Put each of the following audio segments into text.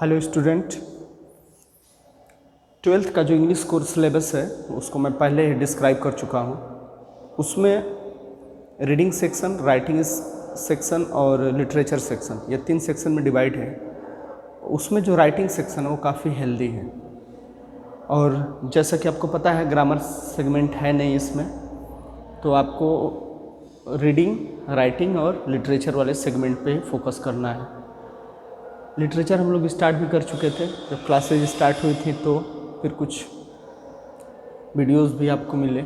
Hello student, twelfth का जो English course syllabus है उसको मैं पहले ही डिस्क्राइब कर चुका हूँ। उसमें रीडिंग सेक्शन, राइटिंग सेक्शन और लिटरेचर सेक्शन, ये 3 सेक्शन में डिवाइड है। उसमें जो राइटिंग सेक्शन है वो काफ़ी हेल्दी है और जैसा कि आपको पता है ग्रामर सेगमेंट है नहीं इसमें, तो आपको रीडिंग, राइटिंग और लिटरेचर वाले सेगमेंट पे ही फोकस करना है। लिटरेचर हम लोग स्टार्ट भी कर चुके थे, जब क्लासेज स्टार्ट हुई थी तो फिर कुछ वीडियोस भी आपको मिले।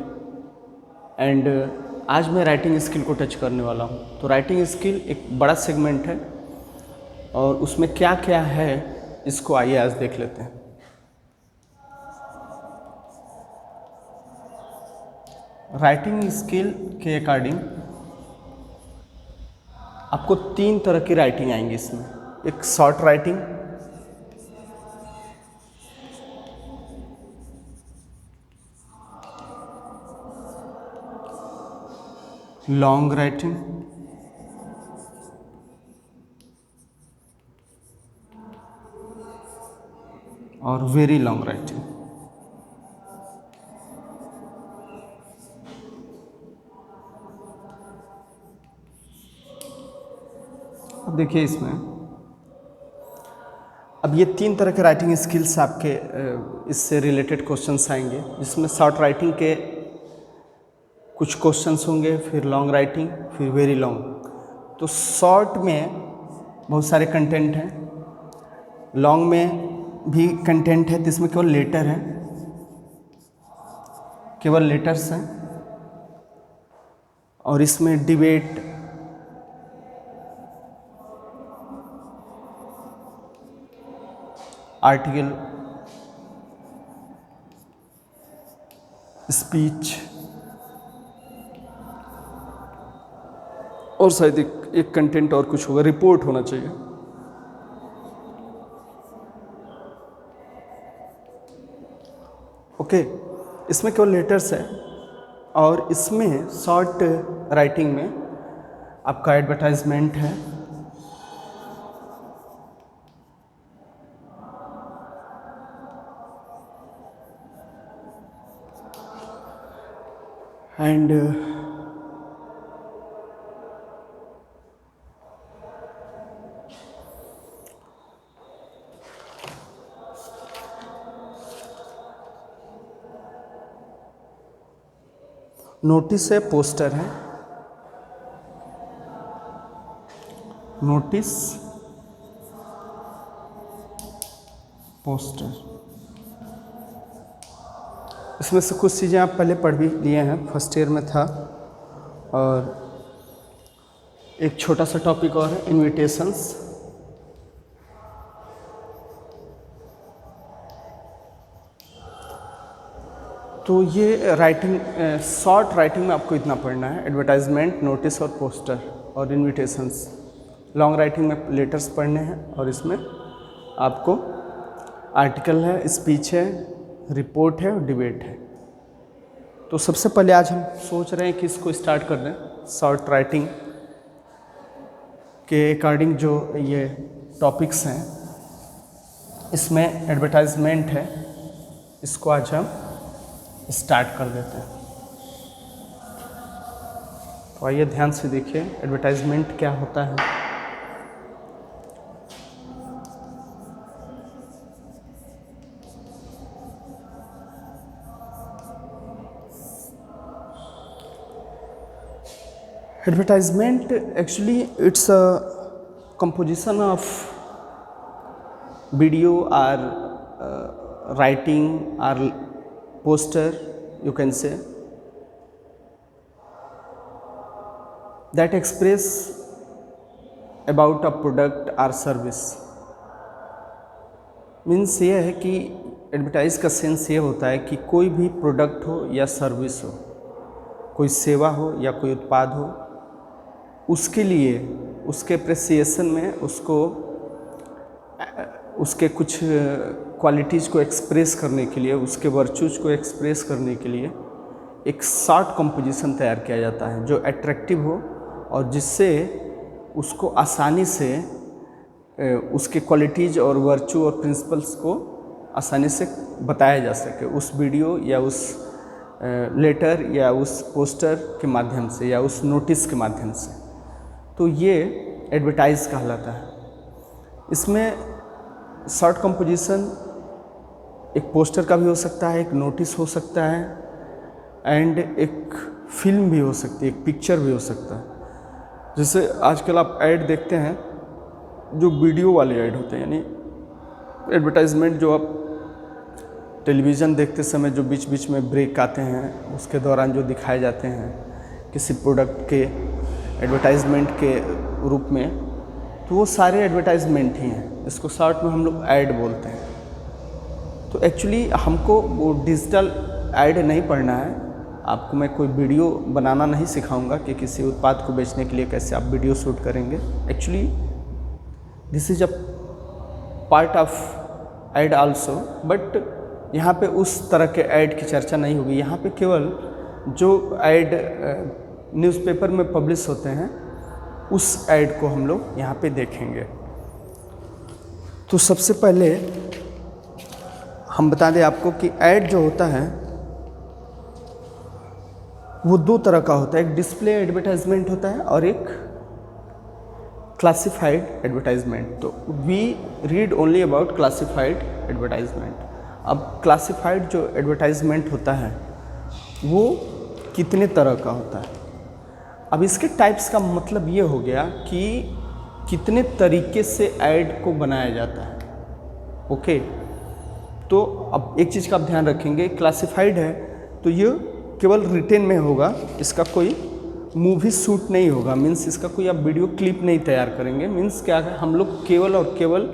एंड आज मैं राइटिंग स्किल को टच करने वाला हूँ। तो राइटिंग स्किल एक बड़ा सेगमेंट है और उसमें क्या क्या है इसको आइए आज देख लेते हैं। राइटिंग स्किल के अकॉर्डिंग आपको 3 तरह की राइटिंग आएंगी इसमें। एक शॉर्ट राइटिंग, लॉन्ग राइटिंग और वेरी लॉन्ग राइटिंग। अब देखिए इसमें, अब ये 3 तरह के राइटिंग स्किल्स आपके इससे रिलेटेड क्वेश्चंस आएंगे, जिसमें शॉर्ट राइटिंग के कुछ क्वेश्चंस होंगे, फिर लॉन्ग राइटिंग, फिर वेरी लॉन्ग। तो शॉर्ट में बहुत सारे कंटेंट हैं, लॉन्ग में भी कंटेंट है, जिसमें केवल लेटर है, केवल लेटर्स हैं, और इसमें डिबेट, आर्टिकल, स्पीच और शायद एक कंटेंट और कुछ होगा, रिपोर्ट होना चाहिए। ओके, इसमें केवल लेटर्स है और इसमें शॉर्ट राइटिंग में आपका एडवर्टाइजमेंट है, एंड नोटिस है, पोस्टर है, नोटिस, पोस्टर। इसमें से कुछ चीज़ें आप पहले पढ़ भी लिए हैं, फर्स्ट ईयर में था। और एक छोटा सा टॉपिक और है, इनविटेशंस। तो ये राइटिंग, शॉर्ट राइटिंग में आपको इतना पढ़ना है, एडवर्टाइजमेंट, नोटिस और पोस्टर और इनविटेशंस। लॉन्ग राइटिंग में लेटर्स पढ़ने हैं और इसमें आपको आर्टिकल है, स्पीच है, रिपोर्ट है और डिबेट है। तो सबसे पहले आज हम सोच रहे हैं कि इसको स्टार्ट कर दें। शॉर्ट राइटिंग के अकॉर्डिंग जो ये टॉपिक्स हैं, इसमें एडवर्टाइजमेंट है, इसको आज हम स्टार्ट कर देते हैं। तो आइए ध्यान से देखिए एडवर्टाइजमेंट क्या होता है। Advertisement actually it's a composition of video or writing or poster, you can say, that express about a product or service. Means ये है कि एडवर्टाइज का सेंस ये होता है कि कोई भी प्रोडक्ट हो या सर्विस हो, कोई सेवा हो या कोई उत्पाद हो, उसके लिए उसके अप्रिसिएशन में उसके कुछ क्वालिटीज़ को एक्सप्रेस करने के लिए, उसके वर्चूज़ को एक्सप्रेस करने के लिए एक शॉर्ट कंपोजिशन तैयार किया जाता है जो अट्रैक्टिव हो और जिससे उसको आसानी से उसके क्वालिटीज़ और वर्चू और प्रिंसिपल्स को आसानी से बताया जा सके उस वीडियो या उस लेटर या उस पोस्टर के माध्यम से या उस नोटिस के माध्यम से। तो ये एडवर्टाइज कहलाता है। इसमें शॉर्ट कंपोजिशन एक पोस्टर का भी हो सकता है, एक नोटिस हो सकता है, एंड एक फिल्म भी हो सकती है, एक पिक्चर भी हो सकता है। जैसे आजकल आप ऐड देखते हैं जो वीडियो वाले ऐड होते हैं, यानी एडवर्टाइजमेंट जो आप टेलीविज़न देखते समय जो बीच बीच में ब्रेक आते हैं उसके दौरान जो दिखाए जाते हैं किसी प्रोडक्ट के एडवर्टाइजमेंट के रूप में, तो वो सारे एडवर्टाइजमेंट ही हैं। इसको शॉर्ट में हम लोग ऐड बोलते हैं। तो एक्चुअली हमको वो डिजिटल ऐड नहीं पढ़ना है। आपको मैं कोई वीडियो बनाना नहीं सिखाऊंगा कि किसी उत्पाद को बेचने के लिए कैसे आप वीडियो शूट करेंगे। Actually this is a part of add also, but यहाँ पे उस तरह के ऐड की चर्चा नहीं होगी। यहाँ पे केवल जो ऐड न्यूज़पेपर में पब्लिश होते हैं उस ऐड को हम लोग यहाँ पे देखेंगे। तो सबसे पहले हम बता दें आपको कि ऐड जो होता है वो दो तरह का होता है। एक डिस्प्ले एडवर्टाइजमेंट होता है और एक क्लासिफाइड एडवर्टाइजमेंट। तो we read only about classified advertisement. अब क्लासिफाइड जो एडवर्टाइजमेंट होता है वो कितने तरह का होता है। अब इसके टाइप्स का मतलब ये हो गया कि कितने तरीके से ऐड को बनाया जाता है। ओके, तो अब एक चीज़ का आप ध्यान रखेंगे, क्लासिफाइड है तो ये केवल रिटेन में होगा, इसका कोई मूवी शूट नहीं होगा। मीन्स इसका कोई आप वीडियो क्लिप नहीं तैयार करेंगे। मीन्स क्या है, हम लोग केवल और केवल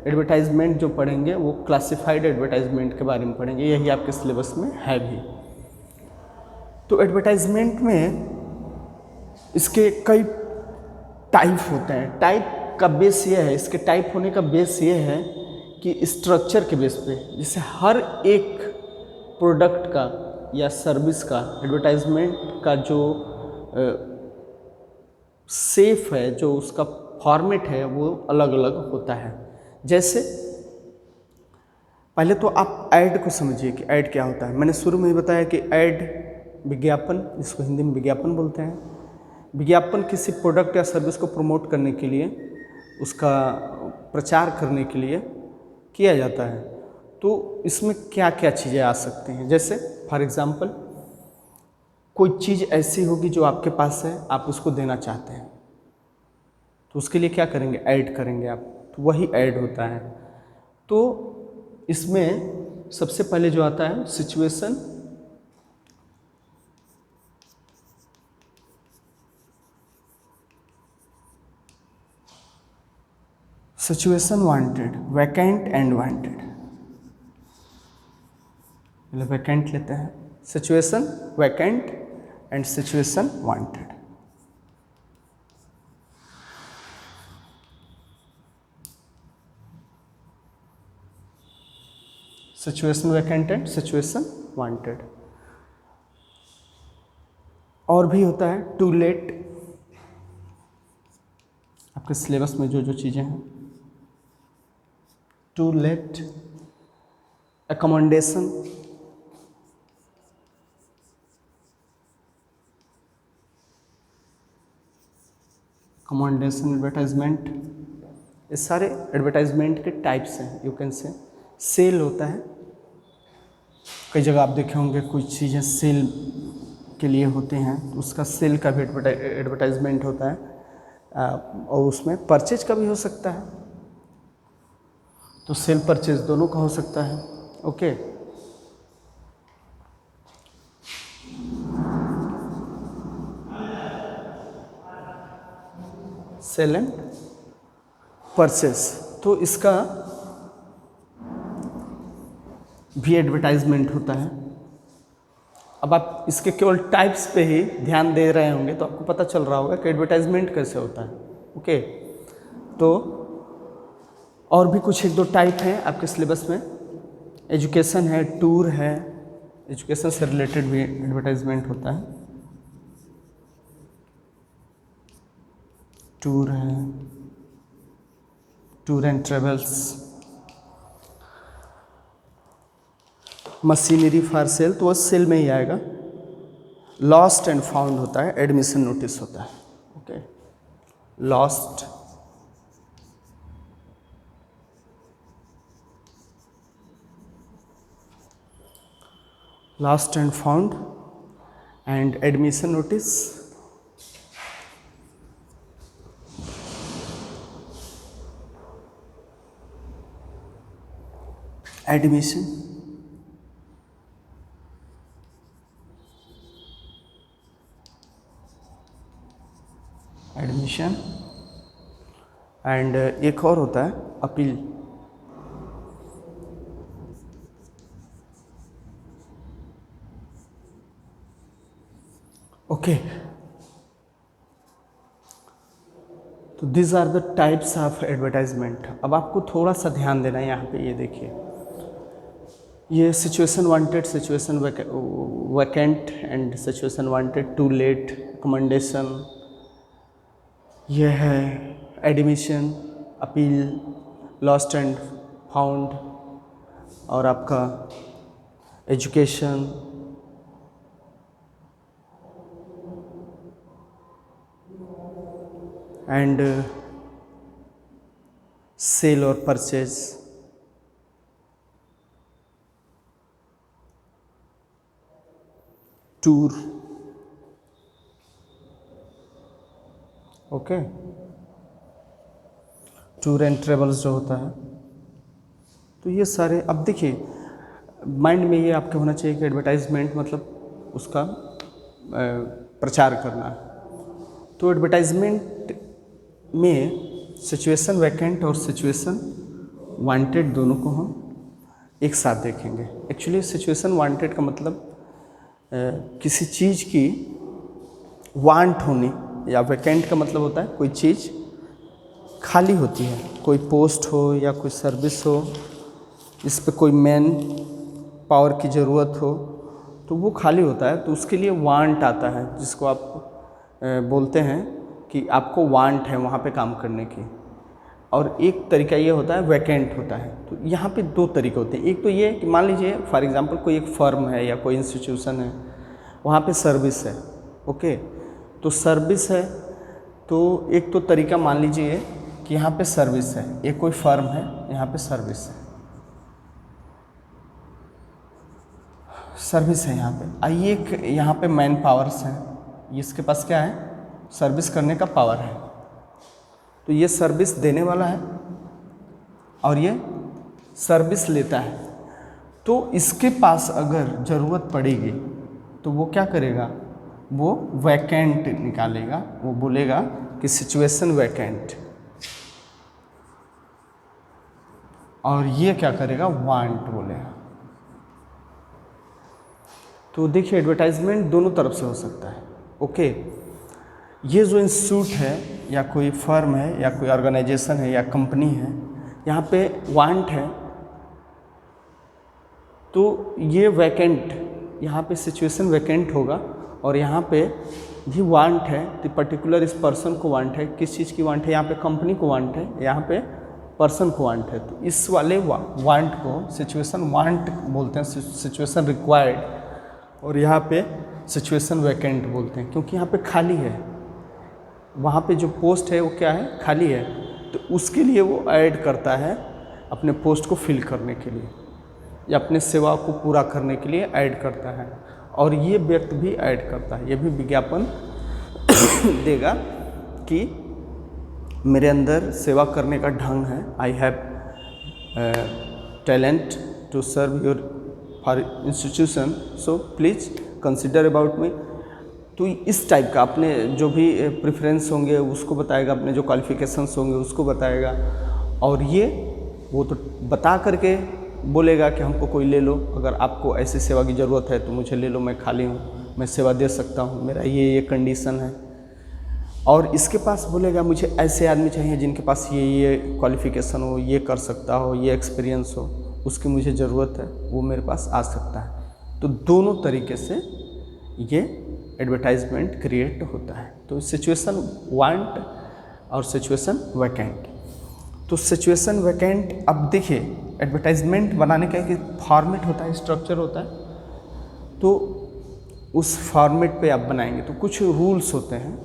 एडवर्टाइजमेंट जो पढ़ेंगे वो क्लासिफाइड एडवर्टाइजमेंट के बारे में पढ़ेंगे। यही आपके सिलेबस में है भी। तो एडवर्टाइजमेंट में इसके कई टाइप होते हैं। टाइप का बेस ये है, इसके टाइप होने का बेस ये है कि स्ट्रक्चर के बेस पे, जैसे हर एक प्रोडक्ट का या सर्विस का एडवर्टाइजमेंट का जो सेफ है, जो उसका फॉर्मेट है वो अलग अलग होता है। जैसे पहले तो आप ऐड को समझिए कि ऐड क्या होता है। मैंने शुरू में ही बताया कि ऐड विज्ञापन, जिसको हिंदी में विज्ञापन बोलते हैं। विज्ञापन किसी प्रोडक्ट या सर्विस को प्रमोट करने के लिए, उसका प्रचार करने के लिए किया जाता है। तो इसमें क्या क्या चीज़ें आ सकती हैं। जैसे फॉर एग्ज़ाम्पल कोई चीज़ ऐसी होगी जो आपके पास है, आप उसको देना चाहते हैं, तो उसके लिए क्या करेंगे, ऐड करेंगे आप, तो वही ऐड होता है। तो इसमें सबसे पहले जो आता है situation, situation wanted, vacant and wanted. पहले वैकेंट लेते हैं, situation, vacant and situation wanted. Situation vacant and situation wanted. और भी होता है टू लेट। आपके सिलेबस में जो जो चीज़ें हैं, to let, accommodation, accommodation advertisement, ये सारे एडवर्टाइजमेंट के टाइप्स हैं। यू कैन से सेल होता है, कई जगह आप देखे होंगे कुछ चीज़ें सेल के लिए होते हैं, तो उसका सेल का भी एडवर्टाइजमेंट होता है। और उसमें परचेज का भी हो सकता है, तो सेल परचेज दोनों का हो सकता है। ओके, सेल एंड परचेज, तो इसका भी एडवर्टाइजमेंट होता है। अब आप इसके केवल टाइप्स पे ही ध्यान दे रहे होंगे तो आपको पता चल रहा होगा कि एडवर्टाइजमेंट कैसे होता है। ओके, तो और भी कुछ एक दो टाइप हैं आपके सिलेबस में। एजुकेशन है, टूर है, एजुकेशन से रिलेटेड भी एडवर्टाइजमेंट होता है। टूर है, tour and travels, machinery for sale, तो वो सेल में ही आएगा। लॉस्ट एंड फाउंड होता है, एडमिशन नोटिस होता है। Okay, lost and found and admission notice. Admission and एक और होता है अपील। ओके, तो this are the types of advertisement. अब आपको थोड़ा सा ध्यान देना है यहाँ पे, ये देखिए, ये situation wanted, situation vacant and situation wanted, to let, recommendation, यह है admission, appeal, lost and found, और आपका एजुकेशन, एंड सेल और purchase. Tour, okay, tour and travels जो होता है। तो ये सारे, अब देखिए माइंड में ये आपके होना चाहिए कि एडवर्टाइजमेंट मतलब उसका प्रचार करना है। तो एडवर्टाइजमेंट में सिचुएशन वैकेंट और सिचुएशन वांटेड दोनों को हम एक साथ देखेंगे। एक्चुअली सिचुएशन वांटेड का मतलब किसी चीज़ की वांट होनी, या वैकेंट का मतलब होता है कोई चीज़ खाली होती है, कोई पोस्ट हो या कोई सर्विस हो, इस पे कोई मैन पावर की ज़रूरत हो, तो वो खाली होता है, तो उसके लिए वांट आता है, जिसको आप बोलते हैं कि आपको वांट है वहाँ पे काम करने की। और एक तरीका ये होता है वैकेंट होता है। तो यहाँ पे दो तरीके होते हैं। एक तो ये कि मान लीजिए फॉर एग्जांपल कोई एक फर्म है या कोई इंस्टीट्यूशन है, वहाँ पे सर्विस है। ओके, तो सर्विस है, तो एक तो तरीका मान लीजिए कि यहाँ पे सर्विस है, एक कोई फर्म है, यहाँ पे सर्विस है, सर्विस है यहाँ पे। आइए एक यहाँ पे मैन पावर्स हैं, इसके पास क्या है, सर्विस करने का पावर है। तो ये सर्विस देने वाला है और ये सर्विस लेता है। तो इसके पास अगर ज़रूरत पड़ेगी तो वो क्या करेगा, वो वैकेंट निकालेगा, वो बोलेगा कि सिचुएशन वैकेंट, और ये क्या करेगा, वांट बोलेगा। तो देखिए एडवर्टाइजमेंट दोनों तरफ से हो सकता है। ओके, ये जो इंस्टीट्यूट है या कोई फर्म है या कोई ऑर्गेनाइजेशन है या कंपनी है, यहाँ पे वांट है, तो ये वैकेंट, यहाँ पे सिचुएशन वैकेंट होगा, और यहाँ पे भी वांट है, तो पर्टिकुलर इस पर्सन को वांट है। किस चीज़ की वांट है, यहाँ पे कंपनी को वांट है, यहाँ पे पर्सन को वांट है। तो इस वाले वांट को सिचुएशन वांट बोलते हैं, सिचुएशन रिक्वायर्ड, और यहाँ पे सिचुएशन वैकेंट बोलते हैं, क्योंकि यहाँ पे खाली है, वहाँ पे जो पोस्ट है वो क्या है, खाली है। तो उसके लिए वो ऐड करता है, अपने पोस्ट को फिल करने के लिए या अपने सेवा को पूरा करने के लिए ऐड करता है। और ये व्यक्ति भी ऐड करता है, ये भी विज्ञापन देगा कि मेरे अंदर सेवा करने का ढंग है, I have talent to serve your for institution, so please consider about me. तो इस टाइप का अपने जो भी प्रेफरेंस होंगे उसको बताएगा, अपने जो क्वालिफिकेशंस होंगे उसको बताएगा, और ये वो तो बता करके बोलेगा कि हमको कोई ले लो, अगर आपको ऐसी सेवा की ज़रूरत है तो मुझे ले लो, मैं खाली हूँ, मैं सेवा दे सकता हूँ, मेरा ये कंडीशन है। और इसके पास बोलेगा मुझे ऐसे आदमी चाहिए जिनके पास ये क्वालिफिकेशन हो, ये कर सकता हो, ये एक्सपीरियंस हो, उसकी मुझे ज़रूरत है, वो मेरे पास आ सकता है। तो दोनों तरीके से ये एडवर्टाइजमेंट क्रिएट होता है। तो सिचुएशन वांट और सिचुएशन वैकेंट। तो सिचुएशन वैकेंट, अब देखिए एडवर्टाइजमेंट बनाने का एक फॉर्मेट होता है, स्ट्रक्चर होता है, तो उस फॉर्मेट पे आप बनाएंगे तो कुछ रूल्स होते हैं,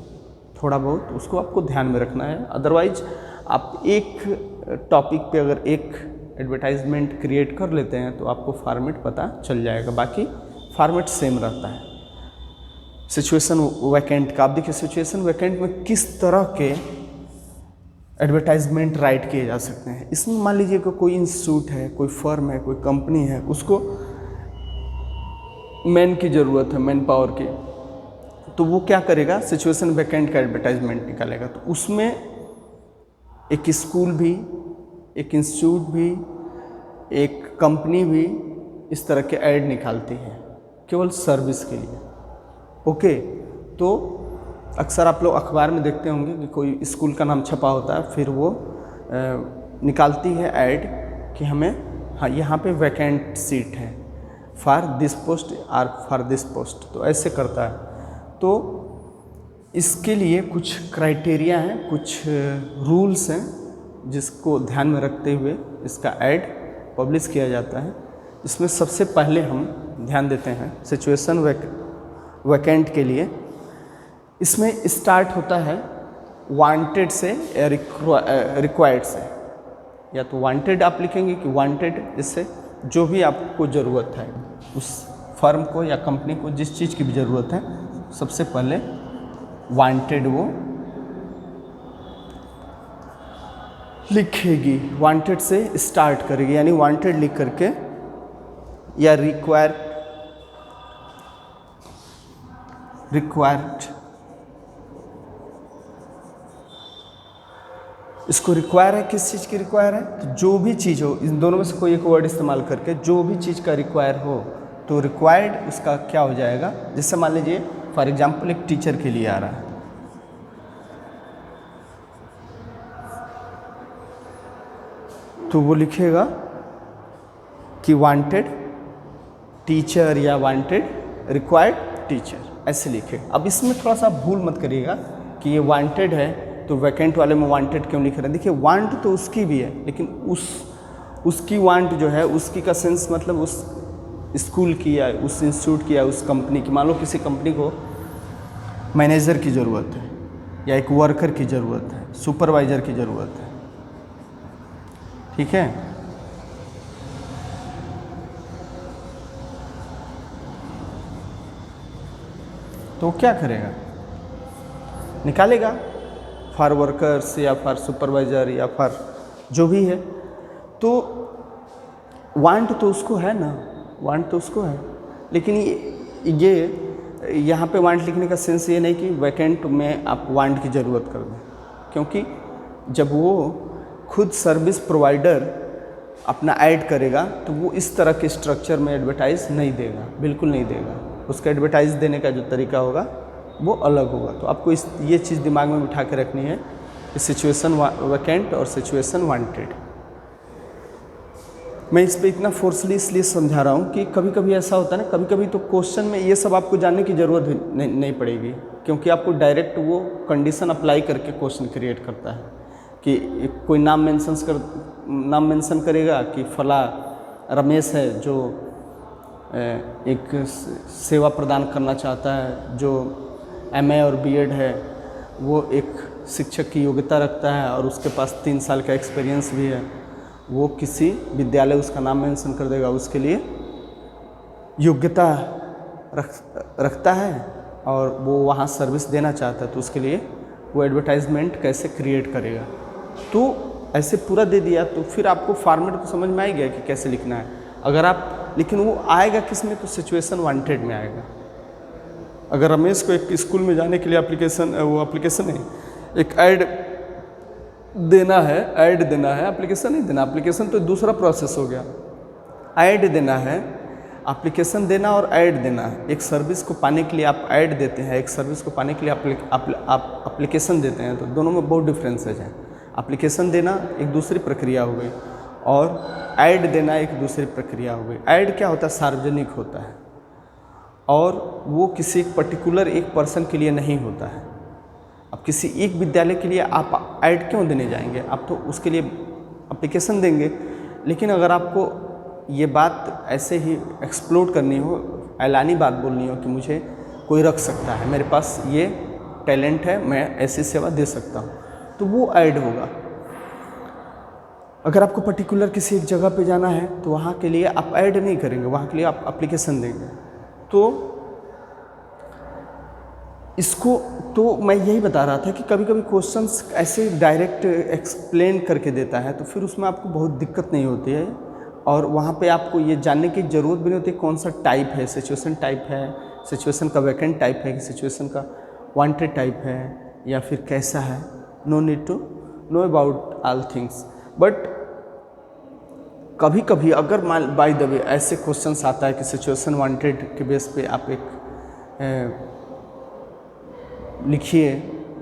थोड़ा बहुत उसको आपको ध्यान में रखना है। अदरवाइज आप एक टॉपिक पे अगर एक एडवर्टाइजमेंट क्रिएट कर लेते हैं तो आपको फॉर्मेट पता चल जाएगा, बाकी फॉर्मेट सेम रहता है। सिचुएशन वैकेंट का आप देखिए, सिचुएशन वैकेंट में किस तरह के एडवर्टाइजमेंट राइट किए जा सकते हैं। इसमें मान लीजिए कि कोई इंस्टीट्यूट है, कोई फर्म है, कोई कंपनी है, उसको मैन की ज़रूरत है, मैन पावर की, तो वो क्या करेगा, सिचुएशन वैकेंट का एडवर्टाइजमेंट निकालेगा। तो उसमें एक स्कूल भी, एक इंस्टीट्यूट भी, एक कंपनी भी इस तरह के ऐड निकालती है केवल सर्विस के लिए। ओके, तो अक्सर आप लोग अखबार में देखते होंगे कि कोई स्कूल का नाम छपा होता है, फिर वो निकालती है ऐड कि हमें, हाँ यहाँ पे वैकेंट सीट है फॉर दिस पोस्ट और फॉर दिस पोस्ट, तो ऐसे करता है। तो इसके लिए कुछ क्राइटेरिया हैं, कुछ रूल्स हैं जिसको ध्यान में रखते हुए इसका ऐड पब्लिश किया जाता है। इसमें सबसे पहले हम ध्यान देते हैं सिचुएशन वैकेंट के लिए। इसमें स्टार्ट होता है वांटेड से या रिक्वायर्ड से, या तो वांटेड आप लिखेंगे कि वांटेड, इससे जो भी आपको ज़रूरत है, उस फर्म को या कंपनी को जिस चीज़ की भी ज़रूरत है, सबसे पहले वांटेड वो लिखेगी, वांटेड से स्टार्ट करेगी, यानी वांटेड लिख करके, या रिक्वायर्ड, इसको रिक्वायर है, किस चीज़ की रिक्वायर है, तो जो भी चीज़ हो, इन दोनों में से कोई एक वर्ड इस्तेमाल करके जो भी चीज़ का रिक्वायर हो, तो रिक्वायर्ड उसका क्या हो जाएगा। जैसे मान लीजिए फॉर एग्जांपल एक टीचर के लिए आ रहा है, तो वो लिखेगा कि वांटेड टीचर या वांटेड रिक्वायर्ड टीचर, ऐसे लिखे। अब इसमें थोड़ा सा भूल मत करिएगा कि ये वांटेड है तो वैकेंट वाले में वांटेड क्यों लिख रहे हैं। देखिए वांट तो उसकी भी है, लेकिन उसकी वांट जो है, उसकी का सेंस मतलब उस स्कूल की या उस इंस्टीट्यूट की या उस कंपनी की। मान लो किसी कंपनी को मैनेजर की ज़रूरत है, या एक वर्कर की ज़रूरत है, सुपरवाइज़र की ज़रूरत है, ठीक है। तो क्या करेगा, निकालेगा फॉर वर्कर्स या फॉर सुपरवाइज़र या फॉर जो भी है। तो वांट तो उसको है ना, वांट तो उसको है, लेकिन ये यहाँ पे वांट लिखने का सेंस ये नहीं कि वैकेंट में आप वांट की ज़रूरत कर दें, क्योंकि जब वो खुद सर्विस प्रोवाइडर अपना ऐड करेगा तो वो इस तरह के स्ट्रक्चर में एडवर्टाइज़ नहीं देगा, बिल्कुल नहीं देगा। उसका एडवर्टाइज़ देने का जो तरीका होगा वो अलग होगा। तो आपको ये चीज़ दिमाग में बिठा के रखनी है कि सिचुएशन वैकेंट और सिचुएशन वांटेड। मैं इस पे इतना फोर्सली इसलिए समझा रहा हूँ कि कभी कभी ऐसा होता है ना, कभी कभी तो क्वेश्चन में ये सब आपको जानने की ज़रूरत नहीं पड़ेगी, क्योंकि आपको डायरेक्ट वो कंडीशन अप्लाई करके क्वेश्चन क्रिएट करता है कि कोई नाम मेंशन करेगा कि फला रमेश है जो एक सेवा प्रदान करना चाहता है, जो MA और BEd है, वो एक शिक्षक की योग्यता रखता है और उसके पास 3 साल का एक्सपीरियंस भी है। वो किसी विद्यालय उसका नाम मेंशन कर देगा, उसके लिए योग्यता रखता है और वो वहाँ सर्विस देना चाहता है, तो उसके लिए वो एडवर्टाइजमेंट कैसे क्रिएट करेगा। तो ऐसे पूरा दे दिया तो फिर आपको फॉर्मेट तो समझ में आ गया कि कैसे लिखना है। अगर आप, लेकिन वो आएगा किस में, तो सिचुएशन वांटेड में आएगा। अगर रमेश को एक स्कूल में जाने के लिए एप्लीकेशन है, एक ऐड देना है, एप्लीकेशन नहीं देना, एप्लीकेशन तो दूसरा प्रोसेस हो गया। ऐड देना है, एप्लीकेशन देना और ऐड देना है। एक सर्विस को पाने के लिए आप ऐड देते हैं, एक सर्विस को पाने के लिए आप एप्लीकेशन देते हैं, तो दोनों में बहुत डिफरेंसेज हैं। एप्लीकेशन देना एक दूसरी प्रक्रिया हो गई और ऐड देना एक दूसरी प्रक्रिया हो गई। ऐड क्या होता है, सार्वजनिक होता है और वो किसी पर्टिकुलर एक पर्सन के लिए नहीं होता है। अब किसी एक विद्यालय के लिए आप ऐड क्यों देने जाएंगे, आप तो उसके लिए एप्लीकेशन देंगे। लेकिन अगर आपको ये बात ऐसे ही एक्सप्लोर करनी हो, ऐलानी बात बोलनी हो कि मुझे कोई रख सकता है, मेरे पास ये टैलेंट है, मैं ऐसी सेवा दे सकता हूँ, तो वो ऐड होगा। अगर आपको पर्टिकुलर किसी एक जगह पे जाना है तो वहाँ के लिए आप ऐड नहीं करेंगे, वहाँ के लिए आप एप्लीकेशन देंगे। तो इसको तो मैं यही बता रहा था कि कभी कभी क्वेश्चंस ऐसे डायरेक्ट एक्सप्लेन करके देता है तो फिर उसमें आपको बहुत दिक्कत नहीं होती है, और वहाँ पे आपको ये जानने की ज़रूरत भी नहीं होती कौन सा टाइप है, सिचुएशन टाइप है, सिचुएशन का वैकेंट टाइप है कि सिचुएशन का वांटेड टाइप है, या फिर कैसा है। No need to know about all things. But कभी कभी अगर बाय द वे ऐसे क्वेश्चंस आता है कि सिचुएशन वांटेड के बेस पे आप एक लिखिए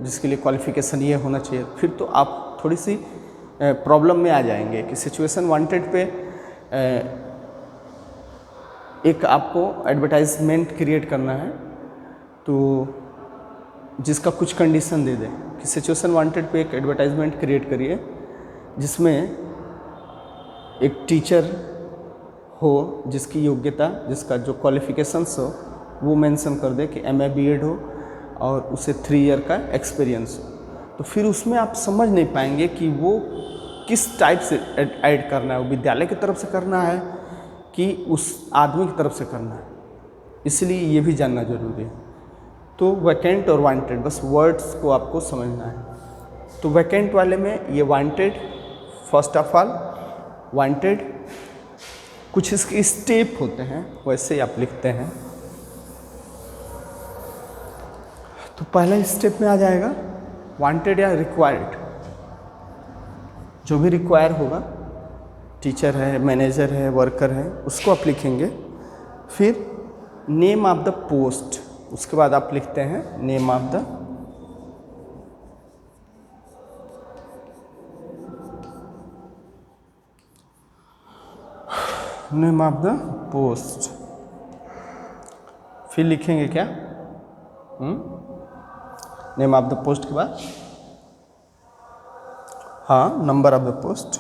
जिसके लिए क्वालिफिकेशन ये होना चाहिए, फिर तो आप थोड़ी सी प्रॉब्लम में आ जाएंगे कि सिचुएशन वांटेड पे एक आपको एडवर्टाइजमेंट क्रिएट करना है तो जिसका कुछ कंडीशन दे दें कि सिचुएशन वांटेड पे एक एडवर्टाइजमेंट क्रिएट करिए जिसमें एक टीचर हो जिसकी योग्यता, जिसका जो क्वालिफिकेशंस हो वो मेंशन कर दे कि MA BEd हो और उसे 3 ईयर का एक्सपीरियंस हो। तो फिर उसमें आप समझ नहीं पाएंगे कि वो किस टाइप से ऐड करना है, वो विद्यालय की तरफ से करना है कि उस आदमी की तरफ से करना है, इसलिए ये भी जानना जरूरी है। तो वैकेंट और वांटेड, बस वर्ड्स को आपको समझना है। तो वैकेंट वाले में ये wanted, first of all wanted, कुछ इसके स्टेप होते हैं वैसे ही आप लिखते हैं। तो पहला स्टेप में आ जाएगा वांटेड या रिक्वायर्ड, जो भी रिक्वायर होगा, टीचर है, मैनेजर है, वर्कर है, उसको आप लिखेंगे। फिर नेम ऑफ द पोस्ट, उसके बाद आप लिखते हैं नेम ऑफ द पोस्ट। फिर लिखेंगे क्या, नेम ऑफ द पोस्ट के बाद हाँ नंबर ऑफ द पोस्ट,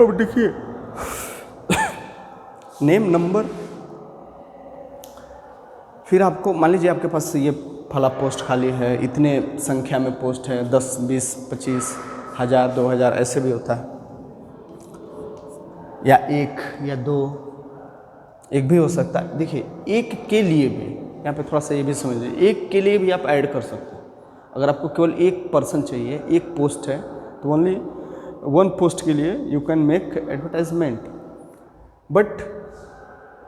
अब देखिए नेम नंबर। फिर आपको मान लीजिए आपके पास ये फला पोस्ट खाली है, इतने संख्या में पोस्ट है, 10, 20, 25, 1000, 2000 ऐसे भी होता है, या 1 या 2, एक भी हो सकता है। देखिए एक के लिए भी यहाँ पे थोड़ा सा ये भी समझ लीजिए, एक के लिए भी आप ऐड कर सकते हैं। अगर आपको केवल एक पर्सन चाहिए, एक पोस्ट है, तो ओनली 1 पोस्ट के लिए you can make advertisement. But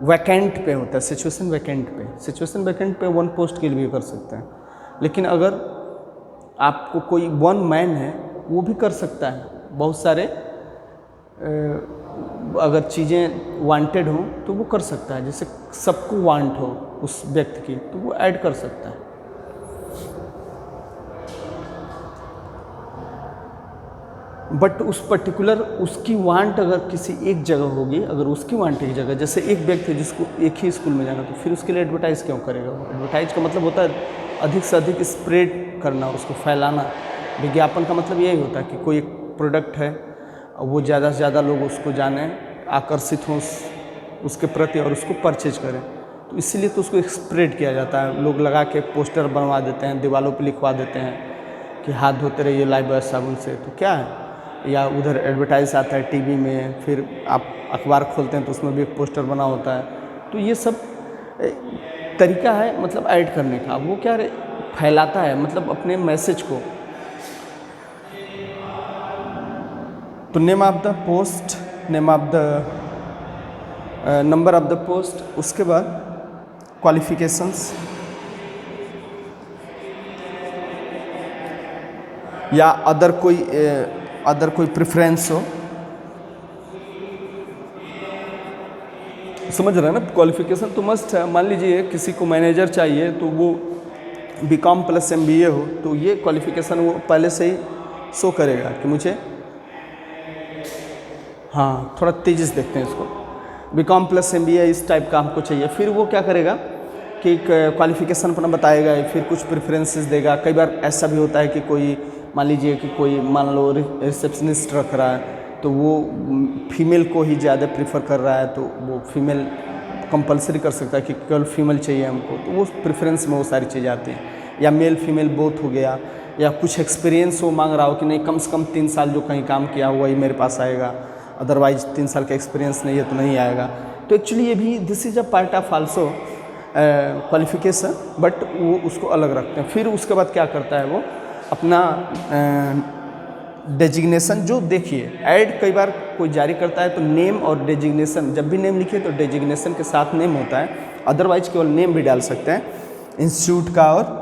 vacant पे होता है, सिचुएशन वैकेंट पे, सिचुएशन वैकेंट पे 1 पोस्ट के लिए भी कर सकते हैं। लेकिन अगर आपको कोई 1 मैन है वो भी कर सकता है। बहुत सारे अगर चीज़ें वांटेड हों तो वो कर सकता है, जैसे सबको वांट हो उस व्यक्ति की तो वो ऐड कर सकता है। बट उस पर्टिकुलर उसकी वांट अगर किसी एक जगह होगी, अगर उसकी वांट एक जगह, जैसे एक व्यक्ति जिसको एक ही स्कूल में जाना, तो फिर उसके लिए एडवर्टाइज़ क्यों करेगा वो? एडवर्टाइज का मतलब होता है अधिक से अधिक स्प्रेड करना, उसको फैलाना। विज्ञापन का मतलब यही होता है कि कोई एक प्रोडक्ट है, वो ज़्यादा से ज़्यादा लोग उसको जानें, आकर्षित हों उसके प्रति और उसको परचेज करें। तो इसीलिए तो उसको स्प्रेड किया जाता है। लोग लगा के पोस्टर बनवा देते हैं, दीवारों पर लिखवा देते हैं कि हाथ धोते रहिए लाइफबॉय साबुन से, तो क्या है, या उधर एडवर्टाइज आता है टीवी में, फिर आप अखबार खोलते हैं तो उसमें भी एक पोस्टर बना होता है। तो ये सब तरीका है मतलब ऐड करने का। वो क्या फैलाता है मतलब अपने मैसेज को। तो name of the post, name of the number of the post, उसके बाद क्वालिफिकेशंस या अदर कोई प्रेफरेंस हो, समझ रहे हैं ना। क्वालिफिकेशन तो मस्ट है। मान लीजिए किसी को मैनेजर चाहिए तो वो BCom + MBA हो, तो ये क्वालिफिकेशन वो पहले से ही शो करेगा कि मुझे, हाँ थोड़ा तेजी से देखते हैं इसको। बीकॉम प्लस MBA इस टाइप का हमको चाहिए। फिर वो क्या करेगा कि क्वालिफिकेशन अपना बताएगा, फिर कुछ प्रेफरेंसेस देगा। कई बार ऐसा भी होता है कि कोई मान लीजिए कि कोई मान लो रिसेप्शनिस्ट रख रहा है तो वो फीमेल को ही ज़्यादा प्रीफर कर रहा है, तो वो फीमेल कंपलसरी कर सकता है कि केवल फीमेल चाहिए हमको, तो वो प्रेफरेंस में वो सारी चीज़ें आती हैं। या मेल फीमेल बोथ हो गया, या कुछ एक्सपीरियंस वो मांग रहा हो कि नहीं कम से कम 3 साल जो कहीं काम किया हुआ ही मेरे पास आएगा, अदरवाइज 3 साल का एक्सपीरियंस नहीं है तो नहीं आएगा। तो एक्चुअली ये भी this is a part of also qualification, but वो उसको अलग रखते हैं। फिर उसके बाद क्या करता है वो अपना डेजिग्नेशन, जो देखिए ऐड कई बार कोई जारी करता है तो नेम और डेजिग्नेशन, जब भी नेम लिखिए तो डेजिग्नेशन के साथ नेम होता है, अदरवाइज केवल नेम भी डाल सकते हैं इंस्टीट्यूट का, और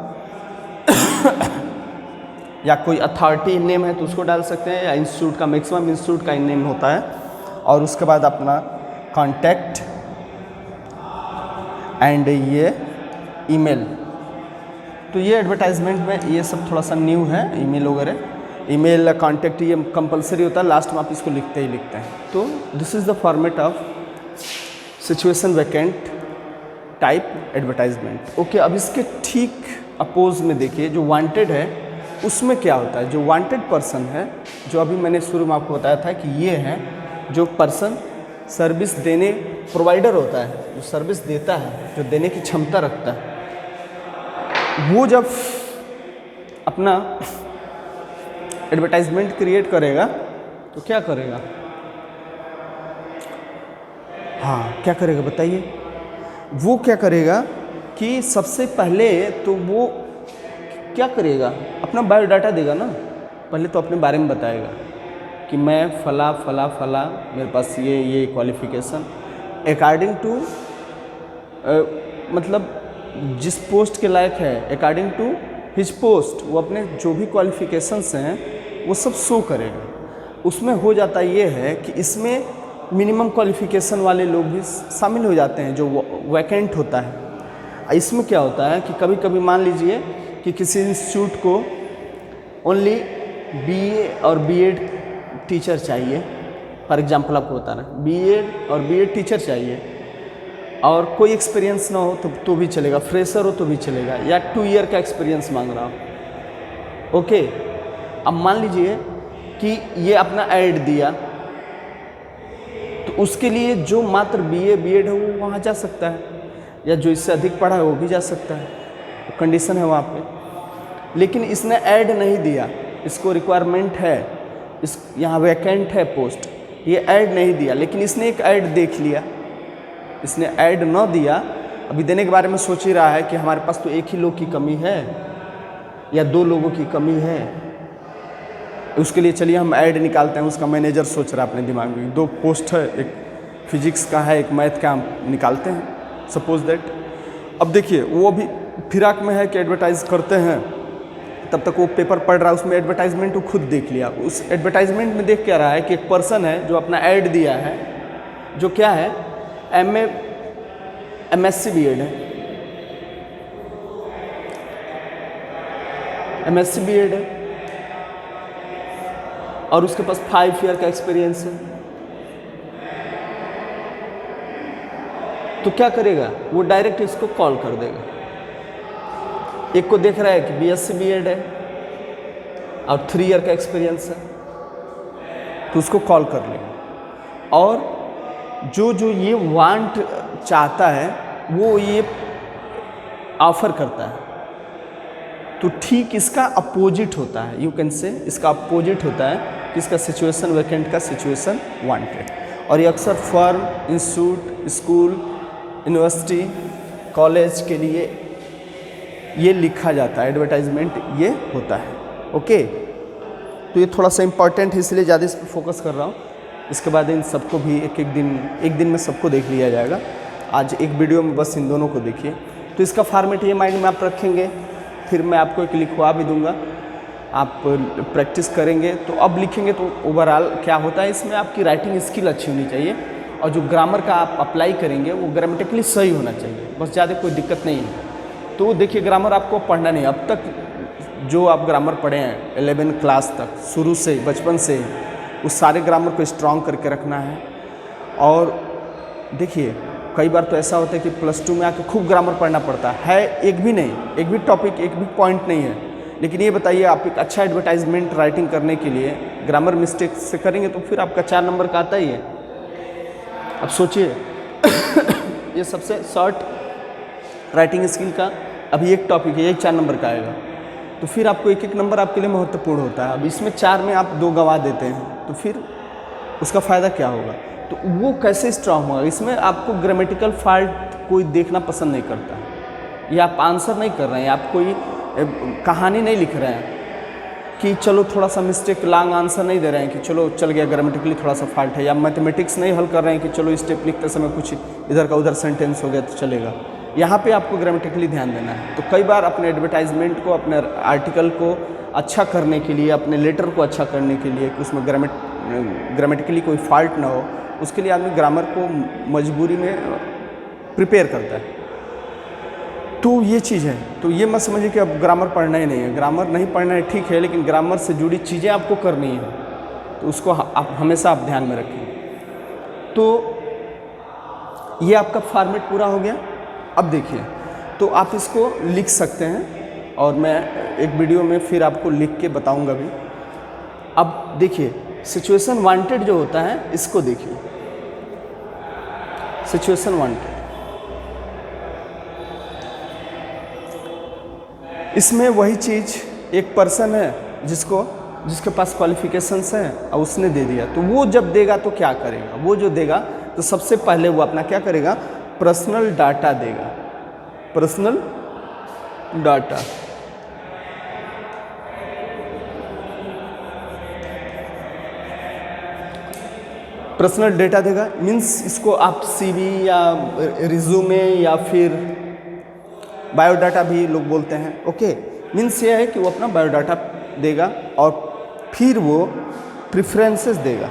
या कोई अथॉरिटी नेम है तो उसको डाल सकते हैं, या इंस्टीट्यूट का मैक्सिमम इंस्टीट्यूट का नेम होता है। और उसके बाद अपना कॉन्टैक्ट एंड ये ईमेल। तो ये एडवर्टाइजमेंट में ये सब थोड़ा सा न्यू है, ईमेल वगैरह, ईमेल कॉन्टैक्ट ये कंपलसरी होता है, लास्ट में आप इसको लिखते ही लिखते हैं। तो this is the format of situation vacant type advertisement. Okay, अब इसके ठीक अपोज में देखिए जो वांटेड है उसमें क्या होता है। जो वांटेड पर्सन है, जो अभी मैंने शुरू में आपको बताया था कि ये है जो पर्सन सर्विस देने प्रोवाइडर होता है, जो सर्विस देता है, जो देने की क्षमता रखता है, वो जब अपना एडवर्टाइजमेंट क्रिएट करेगा तो क्या करेगा, हाँ क्या करेगा बताइए। वो क्या करेगा कि सबसे पहले तो वो क्या करेगा, अपना बायोडाटा देगा ना। पहले तो अपने बारे में बताएगा कि मैं फला फला फला, मेरे पास ये क्वालिफ़िकेशन अकॉर्डिंग टू मतलब जिस पोस्ट के लायक है, अकॉर्डिंग टू हिज पोस्ट, वो अपने जो भी क्वालिफ़िकेशंस हैं वो सब शो करेगा। उसमें हो जाता ये है कि इसमें मिनिमम क्वालिफ़िकेशन वाले लोग भी शामिल हो जाते हैं जो वैकेंट होता है। इसमें क्या होता है कि कभी कभी मान लीजिए कि किसी इंस्टीट्यूट को ओनली BA और B.Ed टीचर चाहिए, फॉर एग्जांपल आपको बता रहा है B.Ed और B.Ed टीचर चाहिए, और कोई एक्सपीरियंस ना हो तो भी चलेगा, फ्रेशर हो तो भी चलेगा, या 2 ईयर का एक्सपीरियंस मांग रहा हो। ओके, अब मान लीजिए कि ये अपना ऐड दिया, तो उसके लिए जो मात्र BA B.Ed है वो वहाँ जा सकता है, या जो इससे अधिक पढ़ा है वो भी जा सकता है, कंडीशन है वहाँ पे। लेकिन इसने ऐड नहीं दिया, इसको रिक्वायरमेंट है, इस यहाँ वैकेंट है पोस्ट, ये ऐड नहीं दिया, लेकिन इसने एक ऐड देख लिया, इसने ऐड न दिया, अभी देने के बारे में सोच ही रहा है कि हमारे पास तो 1 ही लोग की कमी है या 2 लोगों की कमी है, उसके लिए चलिए हम ऐड निकालते हैं। उसका मैनेजर सोच रहा है अपने दिमाग में 2 पोस्ट है, एक फिजिक्स का है, एक मैथ का, हम निकालते हैं सपोज दैट। अब देखिए वो भी फिराक में है कि एडवर्टाइज करते हैं, तब तक वो पेपर पढ़ रहा है, उसमें एडवर्टाइजमेंट वो खुद देख लिया। उस एडवर्टाइजमेंट में देख क्या रहा है कि एक पर्सन है जो अपना ऐड दिया है, जो क्या है MSc B.Ed है, MSc B.Ed है, और उसके पास 5 ईयर का एक्सपीरियंस है। तो क्या करेगा वो, डायरेक्ट इसको कॉल कर देगा। एक को देख रहा है कि BSc B.Ed है और 3 ईयर का एक्सपीरियंस है, तो उसको कॉल कर लेगा। और जो ये वांट चाहता है वो ये ऑफर करता है, तो ठीक इसका अपोजिट होता है, यू कैन से इसका अपोजिट होता है कि इसका सिचुएशन वैकेंट का सिचुएशन वांटेड। और ये अक्सर firm, institute, school, university, college के लिए ये लिखा जाता है, एडवर्टाइजमेंट ये होता है। ओके, तो ये थोड़ा सा इम्पॉर्टेंट है, इसलिए ज़्यादा इस पर फोकस कर रहा हूँ। इसके बाद इन सबको भी एक दिन में सबको देख लिया जाएगा। आज एक वीडियो में बस इन दोनों को देखिए। तो इसका फॉर्मेट ये माइंड में आप रखेंगे, फिर मैं आपको एक लिखवा भी दूंगा, आप प्रैक्टिस करेंगे। तो अब लिखेंगे तो ओवरऑल क्या होता है, इसमें आपकी राइटिंग स्किल अच्छी होनी चाहिए, और जो ग्रामर का आप अप्लाई करेंगे वो ग्रामेटिकली सही होना चाहिए, बस ज़्यादा कोई दिक्कत नहीं है। तो देखिए ग्रामर आपको पढ़ना नहीं, अब तक जो आप ग्रामर पढ़े हैं 11 क्लास तक, शुरू से बचपन से उस सारे ग्रामर को स्ट्रॉन्ग करके रखना है। और देखिए कई बार तो ऐसा होता है कि +2 में आके खूब ग्रामर पढ़ना पड़ता है, एक भी नहीं, एक भी टॉपिक, एक भी पॉइंट नहीं है। लेकिन ये बताइए, आप एक अच्छा एडवर्टाइजमेंट राइटिंग करने के लिए ग्रामर मिस्टेक से करेंगे तो फिर आपका 4 नंबर का आता ही है। अब सोचिए ये सबसे शॉर्ट राइटिंग स्किल का अभी एक टॉपिक है, यही 4 नंबर का आएगा, तो फिर आपको एक एक नंबर आपके लिए महत्वपूर्ण होता है। अब इसमें 4 में आप 2 गंवा देते हैं तो फिर उसका फ़ायदा क्या होगा? तो वो कैसे स्ट्रांग होगा? इसमें आपको ग्रामेटिकल फॉल्ट कोई देखना पसंद नहीं करता, या आप आंसर नहीं कर रहे हैं, आप कोई कहानी नहीं लिख रहे हैं कि चलो थोड़ा सा मिस्टेक, लॉन्ग आंसर नहीं दे रहे हैं कि चलो चल गया ग्रामेटिकली थोड़ा सा फॉल्ट है, या मैथमेटिक्स नहीं हल कर रहे हैं कि चलो स्टेप लिखते समय कुछ इधर का उधर सेंटेंस हो गया तो चलेगा। यहाँ पे आपको ग्रामेटिकली ध्यान देना है। तो कई बार अपने एडवर्टाइजमेंट को, अपने आर्टिकल को अच्छा करने के लिए, अपने लेटर को अच्छा करने के लिए कि उसमें ग्रामेटिकली कोई फॉल्ट ना हो, उसके लिए आदमी ग्रामर को मजबूरी में प्रिपेयर करता है। तो ये चीज़ है, तो ये मत समझिए कि अब ग्रामर पढ़ना ही नहीं है। ग्रामर नहीं पढ़ना है ठीक है, लेकिन ग्रामर से जुड़ी चीज़ें आपको करनी है, तो उसको आप हमेशा आप ध्यान में रखें। तो ये आपका फॉर्मेट पूरा हो गया। अब देखिए, तो आप इसको लिख सकते हैं और मैं एक वीडियो में फिर आपको लिख के बताऊंगा भी। अब देखिए, सिचुएशन वांटेड जो होता है इसको देखिए, सिचुएशन वांटेड, इसमें वही चीज़, एक पर्सन है जिसके पास क्वालिफिकेशंस हैं और उसने दे दिया, तो वो जब देगा तो क्या करेगा? वो जो देगा तो सबसे पहले वो अपना क्या करेगा? पर्सनल डाटा देगा, पर्सनल डाटा। पर्सनल डेटा देगा मीन्स इसको आप CV या रिज्यूमे या फिर बायोडाटा भी लोग बोलते हैं। ओके, मीन्स ये है कि वो अपना बायोडाटा देगा और फिर वो प्रेफरेंसेस देगा।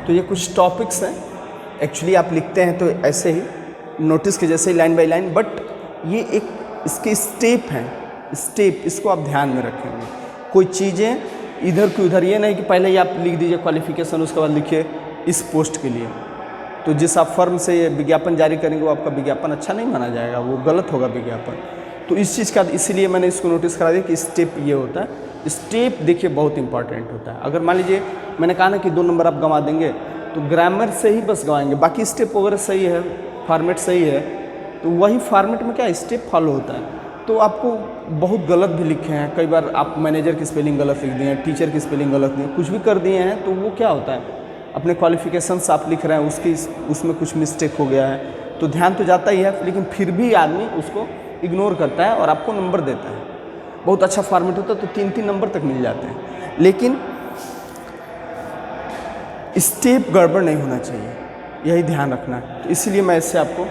तो ये कुछ टॉपिक्स हैं, एक्चुअली आप लिखते हैं तो ऐसे ही नोटिस के जैसे ही लाइन बाय लाइन, बट ये एक इसके स्टेप हैं, स्टेप, इसको आप ध्यान में रखेंगे। कोई चीज़ें इधर की उधर, ये नहीं कि पहले ही आप लिख दीजिए क्वालिफिकेशन, उसके बाद लिखिए इस पोस्ट के लिए, तो जिस आप फर्म से ये विज्ञापन जारी करेंगे वो आपका विज्ञापन अच्छा नहीं माना जाएगा, वो गलत होगा विज्ञापन। तो इस चीज़ का, इसीलिए मैंने इसको नोटिस करा दिया कि स्टेप ये होता है। स्टेप देखिए बहुत इंपॉर्टेंट होता है। अगर मान लीजिए मैंने कहा ना कि 2 नंबर आप गंवा देंगे, तो ग्रामर से ही बस गंवाएंगे, बाकी स्टेप वगैरह सही है, फॉर्मेट सही है, तो वही फॉर्मेट में क्या स्टेप फॉलो होता है। तो आपको बहुत गलत भी लिखे हैं, कई बार आप मैनेजर की स्पेलिंग गलत लिख दिए हैं, टीचर की स्पेलिंग गलत दिए, कुछ भी कर दिए हैं, तो वो क्या होता है, अपने क्वालिफिकेशंस आप लिख रहे हैं, उसमें कुछ मिस्टेक हो गया है, तो ध्यान तो जाता ही है, लेकिन फिर भी आदमी उसको इग्नोर करता है और आपको नंबर देता है। बहुत अच्छा फॉर्मेट होता है तो 3-3 नंबर तक मिल जाते हैं, लेकिन स्टेप गड़बड़ नहीं होना चाहिए, यही ध्यान रखना है। तो इसीलिए मैं इससे आपको,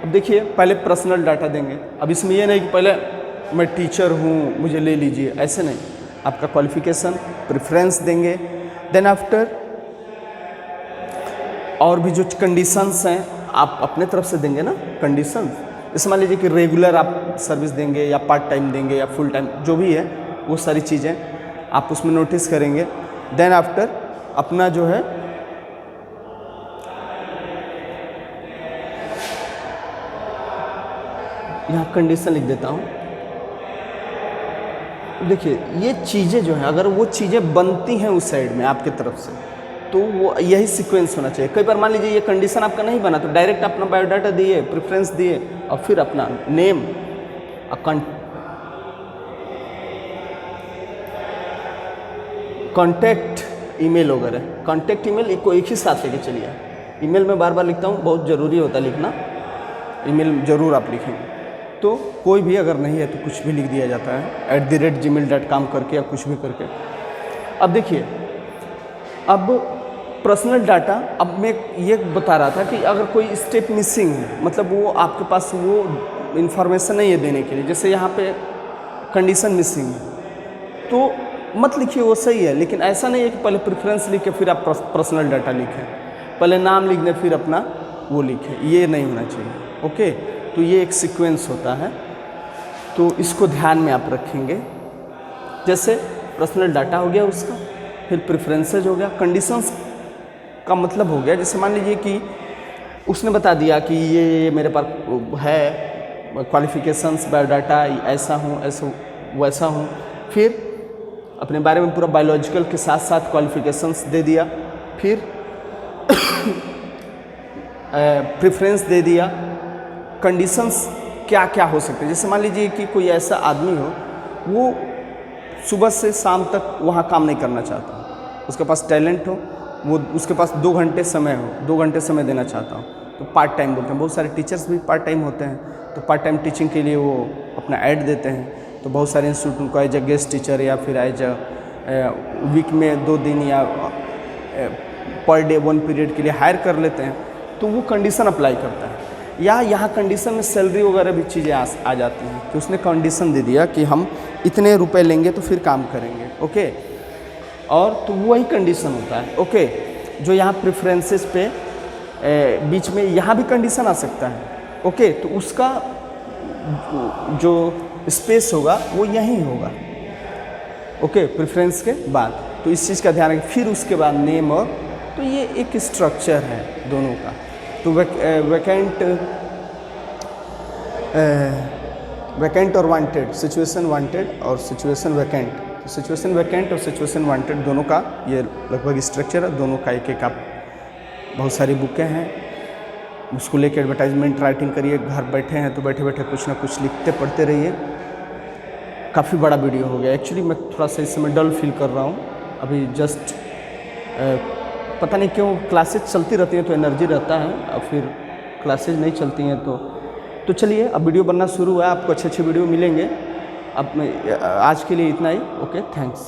अब देखिए पहले पर्सनल डाटा देंगे। अब इसमें ये नहीं कि पहले मैं टीचर हूँ मुझे ले लीजिए, ऐसे नहीं, आपका क्वालिफिकेशन, प्रेफरेंस देंगे, देन आफ्टर और भी जो कंडीशंस हैं आप अपने तरफ से देंगे ना कंडीशंस। जैसे मान लीजिए कि रेगुलर आप सर्विस देंगे या पार्ट टाइम देंगे या फुल टाइम, जो भी है वो सारी चीज़ें आप उसमें नोटिस करेंगे। देन आफ्टर अपना जो है यहाँ कंडीशन लिख देता हूँ। देखिए ये चीज़ें जो हैं, अगर वो चीज़ें बनती हैं उस साइड में आपके तरफ से, तो वो यही सीक्वेंस होना चाहिए। कई बार मान लीजिए ये कंडीशन आपका नहीं बना, तो डायरेक्ट अपना बायोडाटा दिए, प्रेफरेंस दिए और फिर अपना नेम, कॉन्टैक्ट ईमेल वगैरह, कॉन्टैक्ट ईमेल को एक ही साथ लेके चलिए। ईमेल में बार बार लिखता हूँ, बहुत ज़रूरी होता है लिखना, ईमेल ज़रूर आप लिखेंगे। तो कोई भी अगर नहीं है तो कुछ भी लिख दिया जाता है @gmail.com करके या कुछ भी करके। अब देखिए, अब पर्सनल डाटा, अब मैं ये बता रहा था कि अगर कोई स्टेप मिसिंग है, मतलब वो आपके पास वो इन्फॉर्मेशन नहीं है देने के लिए, जैसे यहाँ पे कंडीशन मिसिंग है, तो मत लिखिए, वो सही है, लेकिन ऐसा नहीं है कि पहले प्रेफरेंस लिख के फिर आप पर्सनल डाटा लिखें, पहले नाम लिख दें फिर अपना वो लिखें, ये नहीं होना चाहिए। ओके, तो ये एक सीक्वेंस होता है, तो इसको ध्यान में आप रखेंगे। जैसे पर्सनल डाटा हो गया उसका, फिर प्रेफरेंसेज हो गया, कंडीशंस का मतलब हो गया जैसे मान लीजिए कि उसने बता दिया कि ये मेरे पास है क्वालिफिकेशंस, बायोडाटा, ऐसा हूँ ऐसा वैसा हूँ, फिर अपने बारे में पूरा बायोलॉजिकल के साथ साथ क्वालिफिकेशंस दे दिया, फिर प्रेफरेंस दे दिया, कंडीशंस क्या क्या हो सकते हैं। जैसे मान लीजिए कि कोई ऐसा आदमी हो वो सुबह से शाम तक वहाँ काम नहीं करना चाहता, उसके पास टैलेंट हो, वो उसके पास 2 घंटे समय हो, 2 घंटे समय देना चाहता हूँ, तो पार्ट टाइम बोलते हैं। बहुत सारे टीचर्स भी पार्ट टाइम होते हैं, तो पार्ट टाइम टीचिंग के लिए वो अपना ऐड देते हैं। तो बहुत सारे इंस्टीट्यूट उनको एज अ गेस्ट टीचर या फिर एज अ वीक में 2 दिन या पर डे 1 पीरियड के लिए हायर कर लेते हैं, तो वो कंडीशन अप्लाई करता है। या यहाँ कंडीशन में सैलरी वगैरह भी चीज़ें आ जाती हैं कि उसने कंडीशन दे दिया कि हम इतने रुपए लेंगे तो फिर काम करेंगे, ओके। और तो वही कंडीशन होता है, ओके। जो यहाँ प्रेफरेंसेस पे बीच में यहाँ भी कंडीशन आ सकता है, ओके। तो उसका जो स्पेस होगा वो यहीं होगा, ओके, प्रेफरेंस के बाद। तो इस चीज़ का ध्यान रखें। फिर उसके बाद नेम और, तो ये एक स्ट्रक्चर है दोनों का। तो वैकेंट और वांटेड, सिचुएशन वांटेड और सिचुएशन वैकेंट। तो सिचुएशन वैकेंट और सिचुएशन वांटेड दोनों का ये लगभग स्ट्रक्चर है। दोनों का एक आप बहुत सारी बुकें हैं, उसको लेकर एडवर्टाइजमेंट राइटिंग करिए। घर बैठे हैं तो बैठे बैठे कुछ ना कुछ लिखते पढ़ते रहिए। काफ़ी बड़ा वीडियो हो गया एक्चुअली, मैं थोड़ा सा इस समय डल फील कर रहा हूँ अभी। जस्ट पता नहीं क्यों क्लासेज चलती रहती हैं तो एनर्जी रहता है, और फिर क्लासेज नहीं चलती हैं तो चलिए अब वीडियो बनना शुरू हुआ है, आपको अच्छे अच्छे वीडियो मिलेंगे। अब आज के लिए इतना ही, ओके, थैंक्स।